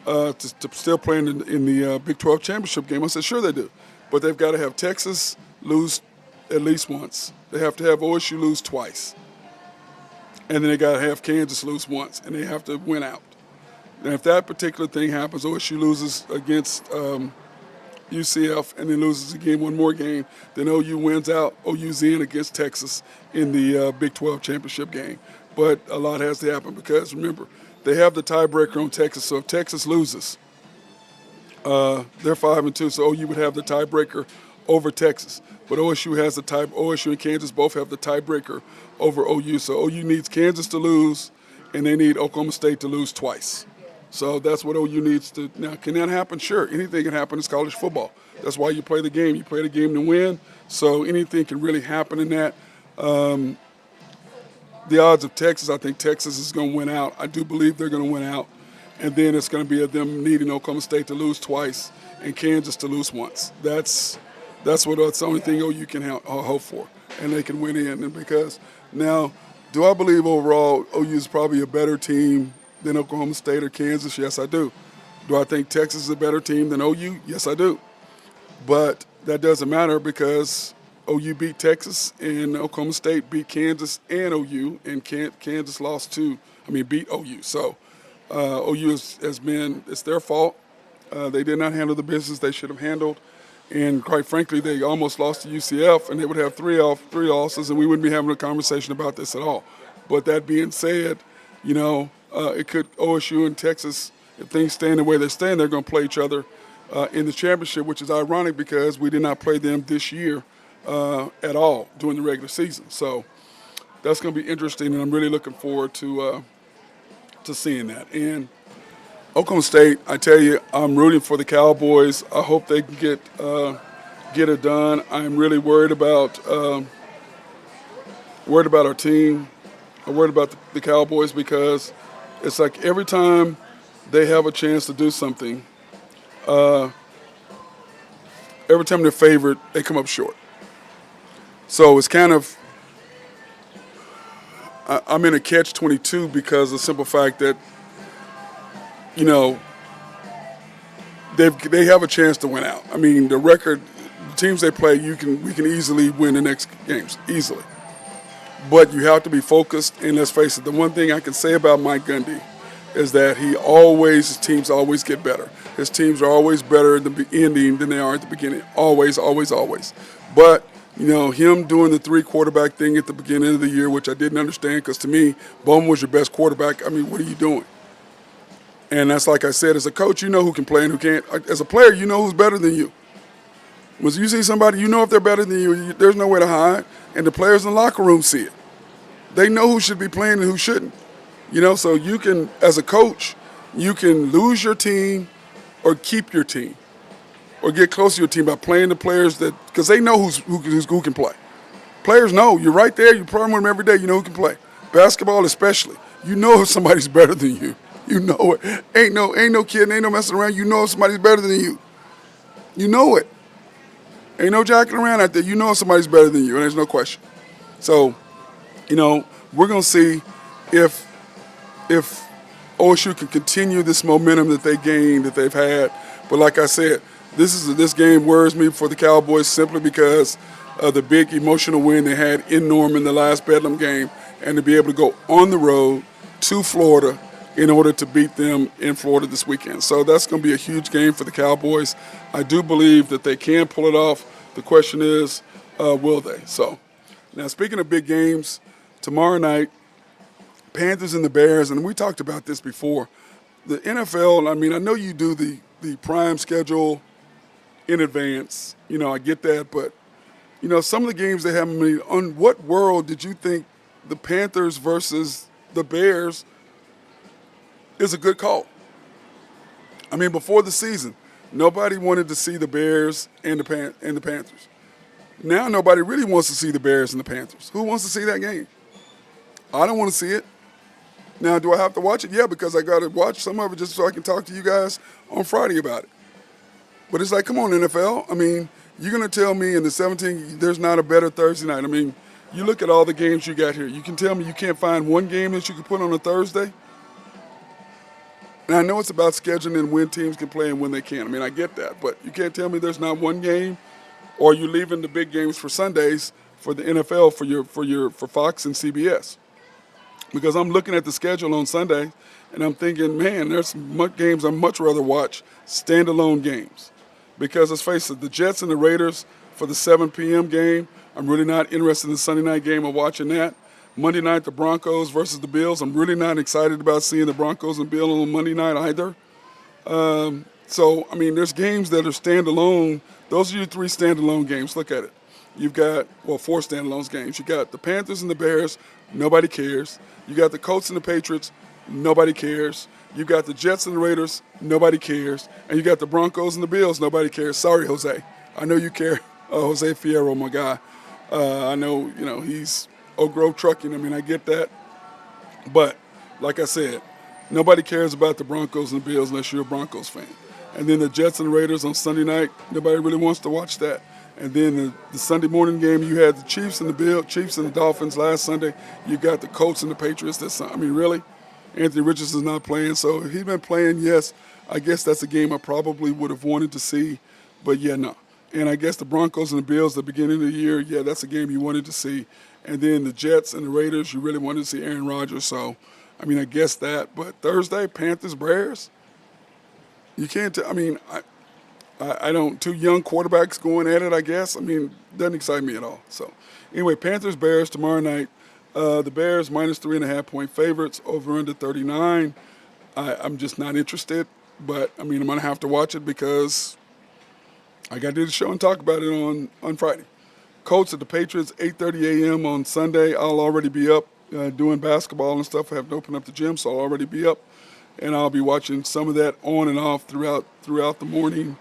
to still play in the Big 12 championship game? I said, sure they do. But they've got to have Texas lose at least once. They have to have OSU lose twice. And then they got to have Kansas lose once, and they have to win out. And if that particular thing happens, OSU loses against UCF and then loses again one more game, then OU wins out. OU's in against Texas in the Big 12 championship game. But a lot has to happen because, remember, they have the tiebreaker on Texas. So if Texas loses, they're 5-2, so OU would have the tiebreaker over Texas. But OSU and Kansas both have the tiebreaker over OU. So OU needs Kansas to lose, and they need Oklahoma State to lose twice. So that's what OU needs to. Now, can that happen? Sure. Anything can happen. It's college football. That's why you play the game. You play the game to win. So anything can really happen in that. The odds of Texas, I think Texas is going to win out. I do believe they're going to win out. And then it's going to be them needing Oklahoma State to lose twice and Kansas to lose once. That's the only thing OU can hope for. And they can win in. And because now, do I believe overall OU is probably a better team than Oklahoma State or Kansas? Yes, I do. Do I think Texas is a better team than OU? Yes, I do. But that doesn't matter because OU beat Texas and Oklahoma State beat Kansas and OU, and Kansas beat OU. So OU has been, it's their fault. They did not handle the business they should have handled. And quite frankly, they almost lost to UCF, and they would have three losses, and we wouldn't be having a conversation about this at all. But that being said, it could OSU and Texas, if things stand the way they're staying, they're going to play each other in the championship, which is ironic because we did not play them this year at all during the regular season. So that's going to be interesting, and I'm really looking forward to seeing that. And Oklahoma State, I tell you, I'm rooting for the Cowboys. I hope they can get it done. I'm really worried about our team. I'm worried about the Cowboys because it's like every time they have a chance to do something, every time they're favored, they come up short. So it's kind of, I'm in a catch-22 because of the simple fact that, they have a chance to win out. I mean, the record, the teams they play, we can easily win the next games, easily. But you have to be focused, and let's face it, the one thing I can say about Mike Gundy is that his teams always get better. His teams are always better at the ending than they are at the beginning. Always, always, always. But, him doing the 3-quarterback thing at the beginning of the year, which I didn't understand because to me, Bowman was your best quarterback. I mean, what are you doing? And that's like I said, as a coach, you know who can play and who can't. As a player, you know who's better than you. When you see somebody, you know if they're better than you, there's no way to hide. And the players in the locker room see it. They know who should be playing and who shouldn't. So you can, as a coach, you can lose your team or keep your team or get close to your team by playing the players because they know who can play. Players know. You're right there. You play with them every day. You know who can play. Basketball especially. You know if somebody's better than you. You know it. Ain't no kidding, ain't no messing around. You know if somebody's better than you. You know it. Ain't no jacking around out there. You know if somebody's better than you, and there's no question. So, we're going to see if OSU can continue this momentum that they gained, that they've had. But like I said, this game worries me for the Cowboys simply because of the big emotional win they had in Norman, the last Bedlam game, and to be able to go on the road to Florida in order to beat them in Florida this weekend. So that's going to be a huge game for the Cowboys. I do believe that they can pull it off. The question is, will they? So now speaking of big games, tomorrow night, Panthers and the Bears, and we talked about this before. The NFL, I mean, I know you do the prime schedule in advance. I get that, but, some of the games they have, on what world did you think the Panthers versus the Bears is a good call? I mean, before the season, nobody wanted to see the Bears and the Panthers. Now nobody really wants to see the Bears and the Panthers. Who wants to see that game? I don't want to see it. Now, do I have to watch it? Yeah, because I got to watch some of it just so I can talk to you guys on Friday about it. But it's like, come on, NFL. I mean, you're going to tell me in the 17th there's not a better Thursday night. I mean, you look at all the games you got here. You can tell me you can't find one game that you can put on a Thursday? And I know it's about scheduling and when teams can play and when they can't. I mean, I get that. But you can't tell me there's not one game, or you're leaving the big games for Sundays for the NFL for Fox and CBS. Because I'm looking at the schedule on Sunday, and I'm thinking, man, there's some games I'd much rather watch standalone games. Because let's face it, the Jets and the Raiders for the 7 p.m. game, I'm really not interested in the Sunday night game of watching that. Monday night, the Broncos versus the Bills. I'm really not excited about seeing the Broncos and Bills on Monday night either. So, I mean, there's games that are standalone. Those are your 3 standalone games. Look at it. You've got, 4 standalone games. You got the Panthers and the Bears. Nobody cares. You got the Colts and the Patriots. Nobody cares. You got the Jets and the Raiders. Nobody cares. And you got the Broncos and the Bills. Nobody cares. Sorry, Jose. I know you care. Jose Fierro, my guy. I know, he's Oak Grove Trucking. I mean, I get that. But, like I said, nobody cares about the Broncos and the Bills unless you're a Broncos fan. And then the Jets and the Raiders on Sunday night, nobody really wants to watch that. And then the Sunday morning game, you had the Chiefs and the Dolphins last Sunday. You got the Colts and the Patriots this Sunday. I mean, really? Anthony Richardson's not playing. So if he's been playing, yes, I guess that's a game I probably would have wanted to see. But, yeah, no. And I guess the Broncos and the Bills at the beginning of the year, yeah, that's a game you wanted to see. And then the Jets and the Raiders, you really wanted to see Aaron Rodgers. So I mean, I guess that. But Thursday, Panthers, Bears, you can't I mean, I don't, two young quarterbacks going at it, I guess. I mean, doesn't excite me at all. So, anyway, Panthers, Bears tomorrow night. The Bears minus 3.5-point favorites, over under 39. I'm just not interested, but I mean, I'm going to have to watch it because I got to do the show and talk about it on Friday. Colts at the Patriots, 8:30 a.m. on Sunday. I'll already be up doing basketball and stuff. I haven't opened up the gym, so I'll already be up, and I'll be watching some of that on and off throughout the morning.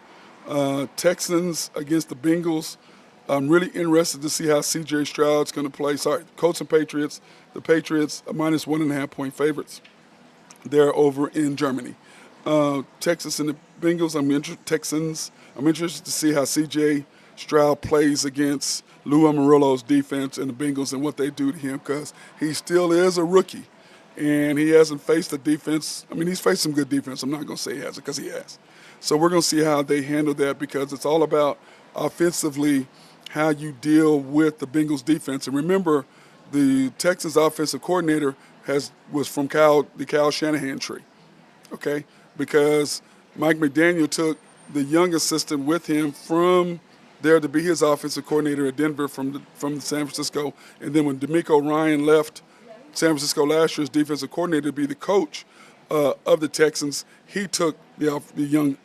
Texans against the Bengals. I'm really interested to see how C.J. Stroud's going to play. Sorry, Colts and Patriots. The Patriots are minus 1.5-point favorites. They're over in Germany. Texas and the Bengals. Texans. I'm interested to see how C.J. Stroud plays against Lou Amarillo's defense and the Bengals and what they do to him, because he still is a rookie, and he hasn't faced a defense. I mean, he's faced some good defense. I'm not going to say he hasn't, because he has. So we're going to see how they handle that, because it's all about offensively how you deal with the Bengals defense. And remember, the Texans offensive coordinator was from the Kyle Shanahan tree, okay? Because Mike McDaniel took the young assistant with him from there to be his offensive coordinator at Denver from San Francisco. And then when DeMeco Ryan left San Francisco last year as defensive coordinator to be the coach of the Texans, he took the young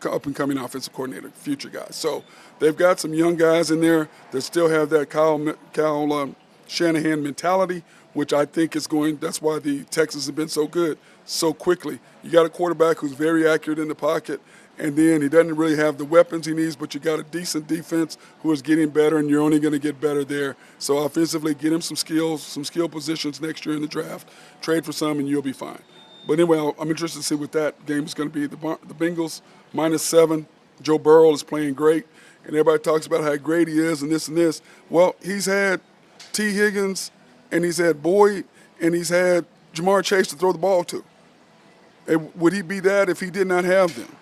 up-and-coming offensive coordinator, future guys. So they've got some young guys in there that still have that Kyle Shanahan mentality, which I think that's why the Texans have been so good so quickly. You got a quarterback who's very accurate in the pocket, and then he doesn't really have the weapons he needs, but you got a decent defense who is getting better, and you're only going to get better there. So offensively, get him some skill positions next year in the draft, trade for some, and you'll be fine. But anyway, I'm interested to see what that game is going to be. The Bengals, -7. Joe Burrow is playing great, and everybody talks about how great he is and this and this. Well, he's had T. Higgins, and he's had Boyd, and he's had Jamar Chase to throw the ball to. And would he be that if he did not have them?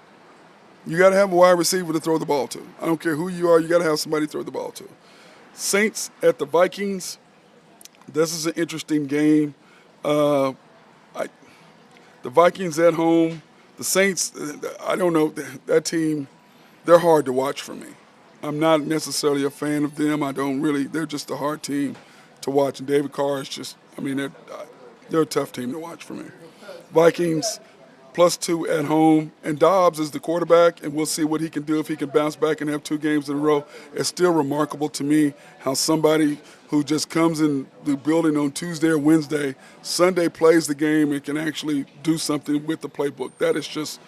You got to have a wide receiver to throw the ball to. I don't care who you are, you got to have somebody to throw the ball to. Saints at the Vikings. This is an interesting game. The Vikings at home. The Saints, I don't know, that team, they're hard to watch for me. I'm not necessarily a fan of them. They're just a hard team to watch. And David Carr is just, they're a tough team to watch for me. Vikings, +2 at home. And Dobbs is the quarterback, and we'll see what he can do if he can bounce back and have 2 games in a row. It's still remarkable to me how somebody who just comes in the building on Tuesday or Wednesday, Sunday plays the game and can actually do something with the playbook. That is just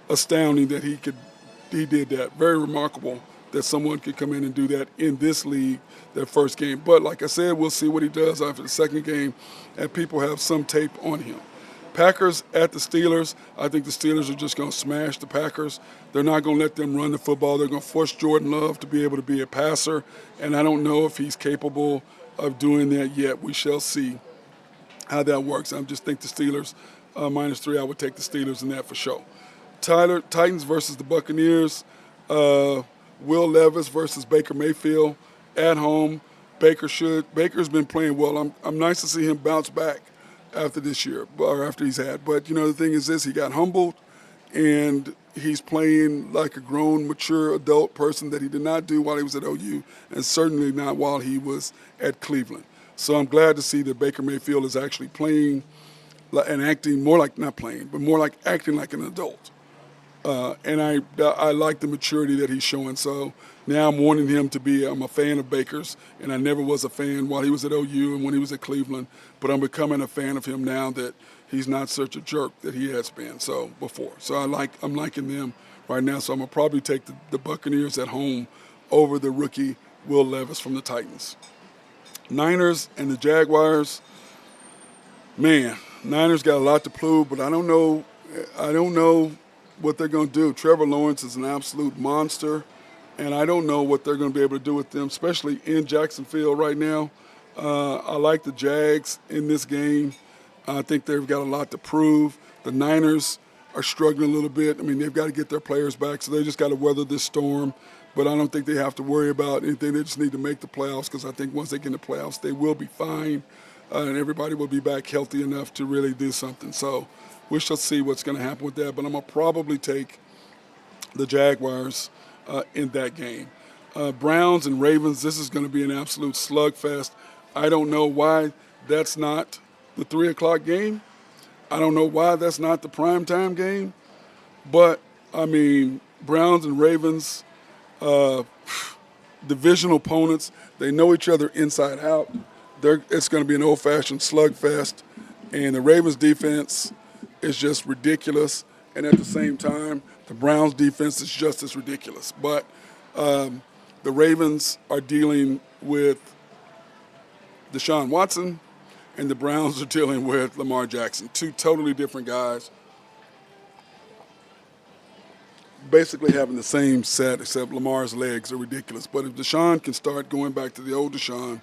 astounding that he did that. Very remarkable that someone could come in and do that in this league, their first game. But like I said, we'll see what he does after the second game, and people have some tape on him. Packers at the Steelers. I think the Steelers are just going to smash the Packers. They're not going to let them run the football. They're going to force Jordan Love to be able to be a passer, and I don't know if he's capable of doing that yet. We shall see how that works. I just think the Steelers, -3, I would take the Steelers in that for sure. Titans versus the Buccaneers. Will Levis versus Baker Mayfield at home. Baker's been playing well. I'm nice to see him bounce back after this year, or after he's had. But, the thing is this, he got humbled, and he's playing like a grown, mature adult person that he did not do while he was at OU, and certainly not while he was at Cleveland. So I'm glad to see that Baker Mayfield is actually playing and acting more like, not playing, but more like acting like an adult. And I like the maturity that he's showing. So now I'm wanting him to be, I'm a fan of Baker's, and I never was a fan while he was at OU and when he was at Cleveland, but I'm becoming a fan of him now that he's not such a jerk that he has been before. So I'm liking them right now. So I'm going to probably take the Buccaneers at home over the rookie Will Levis from the Titans. Niners and the Jaguars. Man, Niners got a lot to prove, but I don't know what they're going to do. Trevor Lawrence is an absolute monster, and I don't know what they're going to be able to do with them, especially in Jacksonville right now. I like the Jags in this game. I think they've got a lot to prove. The Niners are struggling a little bit. They've got to get their players back, so they just got to weather this storm. But I don't think they have to worry about anything. They just need to make the playoffs, because I think once they get in the playoffs, they will be fine. and everybody will be back healthy enough to really do something. So we shall see what's going to happen with that. But I'm going to probably take the Jaguars in that game. Browns and Ravens, this is going to be an absolute slugfest. I don't know why that's not the 3 o'clock game. I don't know why that's not the primetime game. But, I mean, Browns and Ravens, divisional opponents, they know each other inside out. It's going to be an old-fashioned slugfest. And the Ravens defense is just ridiculous. And at the same time, the Browns defense is just as ridiculous. But the Ravens are dealing with Deshaun Watson, and the Browns are dealing with Lamar Jackson. Two totally different guys, basically having the same set, except Lamar's legs are ridiculous. But if Deshaun can start going back to the old Deshaun,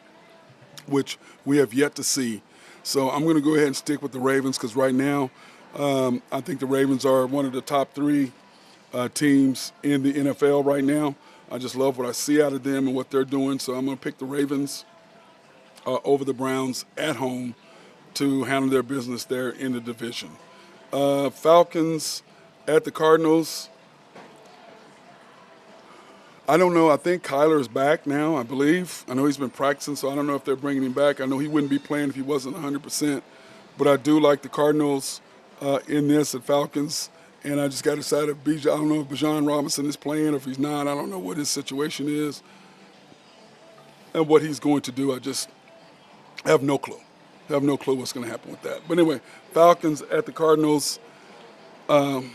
which we have yet to see, so I'm going to go ahead and stick with the Ravens because right now I think the Ravens are one of the top 3 teams in the NFL right now. I just love what I see out of them and what they're doing, so I'm going to pick the Ravens over the Browns at home to handle their business there in the division. Falcons at the Cardinals. I don't know. I think Kyler is back now, I believe. I know he's been practicing, so I don't know if they're bringing him back. I know he wouldn't be playing if he wasn't 100%. But I do like the Cardinals in this at Falcons. And I just got to decide if I don't know if Bijan Robinson is playing or if he's not. I don't know what his situation is and what he's going to do. I just have no clue. I have no clue what's going to happen with that. But anyway, Falcons at the Cardinals. I'm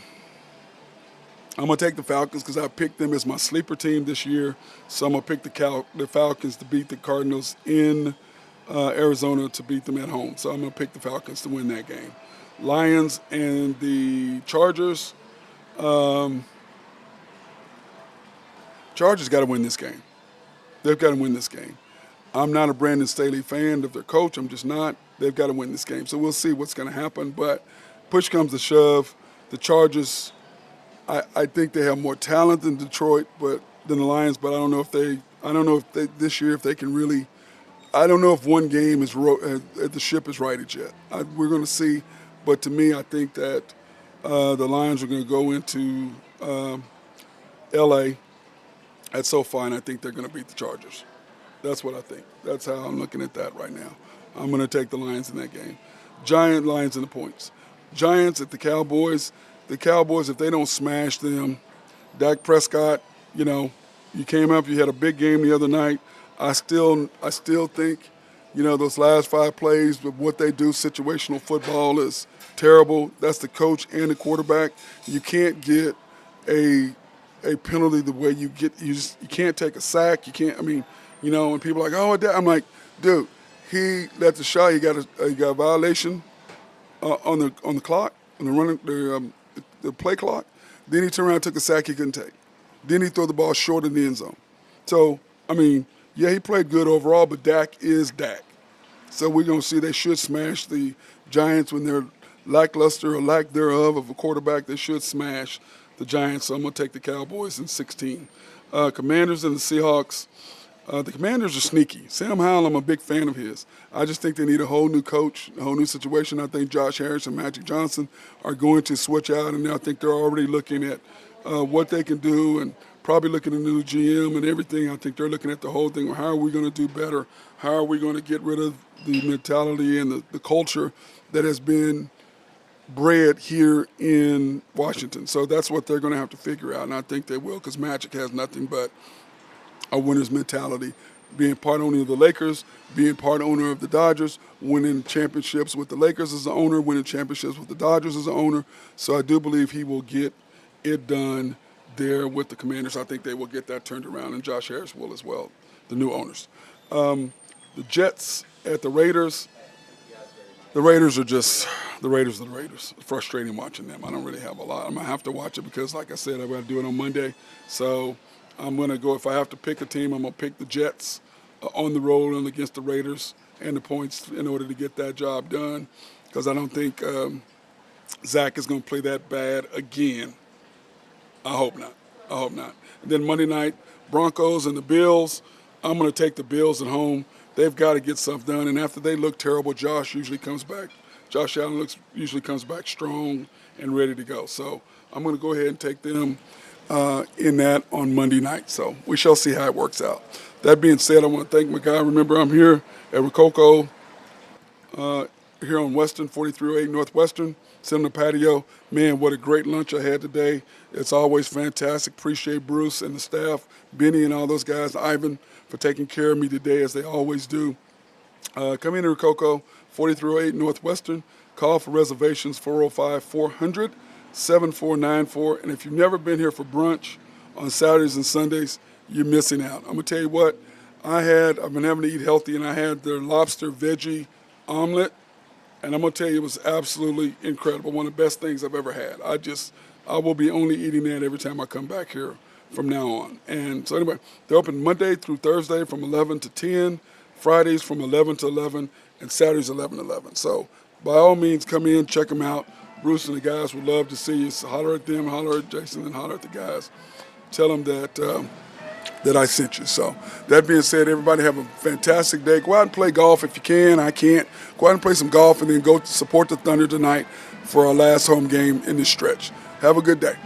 going to take the Falcons because I picked them as my sleeper team this year. So I'm going to pick the Falcons to beat the Cardinals in Arizona to beat them at home. So I'm going to pick the Falcons to win that game. Lions and the Chargers. Chargers got to win this game. They've got to win this game. I'm not a Brandon Staley fan of their coach. I'm just not. They've got to win this game. So we'll see what's going to happen. But push comes to shove. The Chargers, I think they have more talent than Detroit, than the Lions. But I don't know if they this year if they can really. I don't know if one game is the ship is righted yet. We're going to see. But to me, I think that the Lions are going to go into L.A. at SoFi, and I think they're going to beat the Chargers. That's what I think. That's how I'm looking at that right now. I'm going to take the Lions in that game. Lions in the points. Giants at the Cowboys. The Cowboys, if they don't smash them, Dak Prescott, you came up, you had a big game the other night. I still think, those last 5 plays of what they do, situational football is terrible. That's the coach and the quarterback. You can't get a penalty the way you can't take a sack. You can't. When people are like, oh, I'm like, dude, he let the shot. He got a violation on the clock, on the running the play clock. Then he turned around and took a sack he couldn't take. Then he threw the ball short in the end zone. So yeah, he played good overall, but Dak is Dak. So we're going to see they should smash the Giants when they're lackluster or lack thereof of a quarterback. They should smash the Giants. So I'm going to take the Cowboys in 16. Commanders and the Seahawks. The Commanders are sneaky. Sam Howell, I'm a big fan of his. I just think they need a whole new coach, a whole new situation. I think Josh Harris and Magic Johnson are going to switch out, and I think they're already looking at what they can do and probably looking at a new GM and everything. I think they're looking at the whole thing. How are we going to do better? How are we going to get rid of the mentality and the culture that has been bred here in Washington? So that's what they're going to have to figure out, and I think they will because Magic has nothing but a winner's mentality, being part owner of the Lakers, being part owner of the Dodgers, winning championships with the Lakers as the owner, winning championships with the Dodgers as the owner. So I do believe he will get it done there with the Commanders. I think they will get that turned around, and Josh Harris will as well, the new owners. The Jets at the Raiders. The Raiders are the Raiders. It's frustrating watching them. I don't really have a lot. I'm going to have to watch it because, like I said, I've got to do it on Monday. So I'm going to go, if I have to pick a team, I'm going to pick the Jets on the road and against the Raiders and the points in order to get that job done because I don't think Zach is going to play that bad again. I hope not. And then Monday night, Broncos and the Bills. I'm going to take the Bills at home they've got to get something done. And after they look terrible, Josh usually comes back. Josh Allen usually comes back strong and ready to go. So I'm going to go ahead and take them in that on Monday night. So we shall see how it works out. That being said, I want to thank my guy. Remember, I'm here at Rococo, here on Western, 4308 Northwestern, sitting on the patio. Man, what a great lunch I had today. It's always fantastic. Appreciate Bruce and the staff, Benny and all those guys, Ivan, for taking care of me today as they always do. Come in to Rococo, 4308 Northwestern. Call for reservations, 405-400-7494. And if you've never been here for brunch on Saturdays and Sundays, you're missing out. I'm going to tell you what, I've been having to eat healthy, and I had their lobster veggie omelet. And I'm going to tell you, it was absolutely incredible. One of the best things I've ever had. I will be only eating that every time I come back here from now on. And so anyway, they're open Monday through Thursday from 11 to 10, Fridays from 11 to 11, and Saturdays 11 to 11. So by all means, come in, check them out. Bruce and the guys would love to see you. So holler at them, holler at Jason, and holler at the guys. Tell them that I sent you. So that being said, everybody have a fantastic day. Go out and play golf if you can. I can't. Go out and play some golf and then go support the Thunder tonight for our last home game in this stretch. Have a good day.